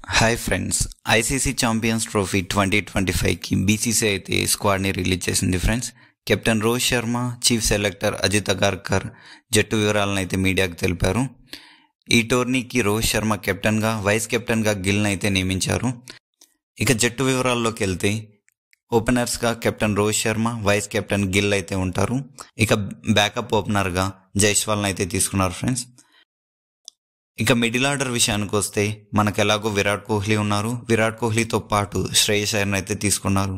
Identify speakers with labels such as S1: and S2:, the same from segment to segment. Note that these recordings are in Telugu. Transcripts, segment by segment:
S1: Hi friends, ICC champions trophy 2025కి బీసీసీ అయితే స్క్వాడ్ని రిలీజ్ చేసింది friends. Captain Rohit Sharma, chief selector Ajit Agarkar జట్టు వివరాలను అయితే మీడియాకు తెలిపారు. ఈ టోర్నీకి రోహిత్ శర్మ కెప్టెన్గా, వైస్ కెప్టెన్గా గిల్ని అయితే నియమించారు. ఇక జట్టు వివరాల్లోకి వెళ్తే ఓపెనర్స్గా captain Rohit Sharma, vice captain Gill అయితే ఉంటారు. ఇక బ్యాకప్ ఓపెనర్గా జైస్వాల్ని అయితే తీసుకున్నారు ఫ్రెండ్స్. ఇక మిడిల్ ఆర్డర్ విషయానికి వస్తే మనకు ఎలాగో విరాట్ కోహ్లీ ఉన్నారు. విరాట్ కోహ్లీతో పాటు శ్రేయస్ అయ్యర్ని అయితే తీసుకున్నారు.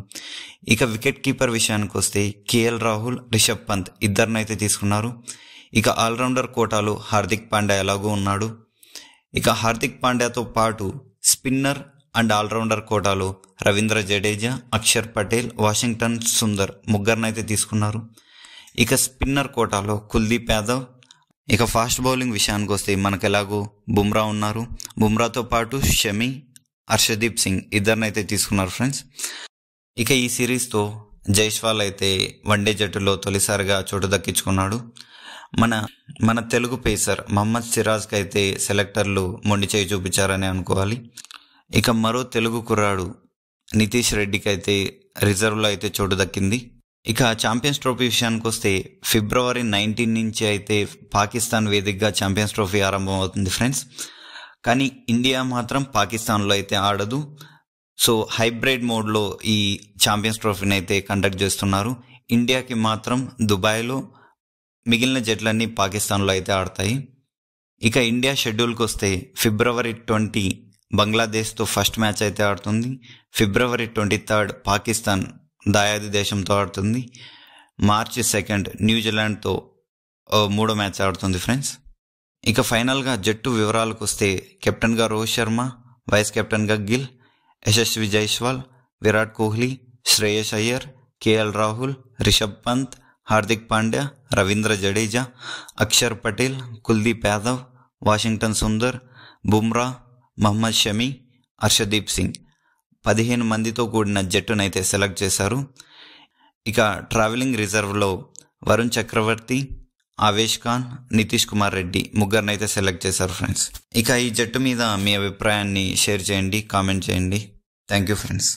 S1: ఇక వికెట్ కీపర్ విషయానికి వస్తే కేఎల్ రాహుల్, రిషబ్ పంత్ ఇద్దరినైతే తీసుకున్నారు. ఇక ఆల్రౌండర్ కోటాలో హార్దిక్ పాండ్యా ఎలాగో ఉన్నాడు. ఇక హార్దిక్ పాండ్యాతో పాటు స్పిన్నర్ అండ్ ఆల్రౌండర్ కోటాలో రవీంద్ర జడేజా, అక్షర్ పటేల్, వాషింగ్టన్ సుందర్ ముగ్గురినైతే తీసుకున్నారు. ఇక స్పిన్నర్ కోటాలో కుల్దీప్ యాదవ్. ఇక ఫాస్ట్ బౌలింగ్ విషయానికి వస్తే మనకు ఎలాగో బుమ్రా ఉన్నారు. బుమ్రాతో పాటు షమి, హర్షదీప్ సింగ్ ఇద్దరినైతే తీసుకున్నారు ఫ్రెండ్స్. ఇక ఈ సిరీస్తో జైస్వాల్ అయితే వన్డే జట్టులో తొలిసారిగా చోటు దక్కించుకున్నాడు. మన తెలుగు పేసర్ మహమ్మద్ సిరాజ్కి అయితే సెలెక్టర్లు మొండి చేయి చూపించారని అనుకోవాలి. ఇక మరో తెలుగు కుర్రాడు నితీష్ రెడ్డికి అయితే రిజర్వ్లో అయితే చోటు దక్కింది. ఇక ఛాంపియన్స్ ట్రోఫీ విషయానికి వస్తే ఫిబ్రవరి 19 నుంచి అయితే పాకిస్తాన్ వేదికగా ఛాంపియన్స్ ట్రోఫీ ఆరంభం అవుతుంది ఫ్రెండ్స్. కానీ ఇండియా మాత్రం పాకిస్తాన్లో అయితే ఆడదు. సో హైబ్రిడ్ మోడ్లో ఈ ఛాంపియన్స్ ట్రోఫీని అయితే కండక్ట్ చేస్తున్నారు. ఇండియాకి మాత్రం దుబాయ్లో, మిగిలిన జట్లన్నీ పాకిస్తాన్లో అయితే ఆడతాయి. ఇక ఇండియా షెడ్యూల్కి వస్తే ఫిబ్రవరి 20 బంగ్లాదేశ్తో ఫస్ట్ మ్యాచ్ అయితే ఆడుతుంది. ఫిబ్రవరి 23 పాకిస్తాన్ దాయాది దేశంతో ఆడుతుంది. మార్చి 2 న్యూజిలాండ్తో మూడో మ్యాచ్ ఆడుతుంది ఫ్రెండ్స్. ఇక ఫైనల్గా జట్టు వివరాలకు వస్తే కెప్టెన్గా రోహిత్ శర్మ, వైస్ కెప్టెన్గా గిల్, యశస్వి జైస్వాల్, విరాట్ కోహ్లీ, శ్రేయస్ అయ్యర్, కేఎల్ రాహుల్, రిషబ్ పంత్, హార్దిక్ పాండ్యా, రవీంద్ర జడేజా, అక్షర్ పటేల్, కుల్దీప్ యాదవ్, వాషింగ్టన్ సుందర్, బుమ్రా, మహమ్మద్ షమి, హర్షదీప్ సింగ్ 15 మందితో కూడిన జట్టునైతే సెలెక్ట్ చేశారు. ఇక ట్రావెలింగ్ రిజర్వ్లో వరుణ్ చక్రవర్తి, ఆవేష్ ఖాన్, నితీష్ కుమార్ రెడ్డి ముగ్గురినైతే సెలెక్ట్ చేశారు ఫ్రెండ్స్. ఇక ఈ జట్టు మీద మీ అభిప్రాయాన్ని షేర్ చేయండి, కామెంట్ చేయండి. Thank you friends.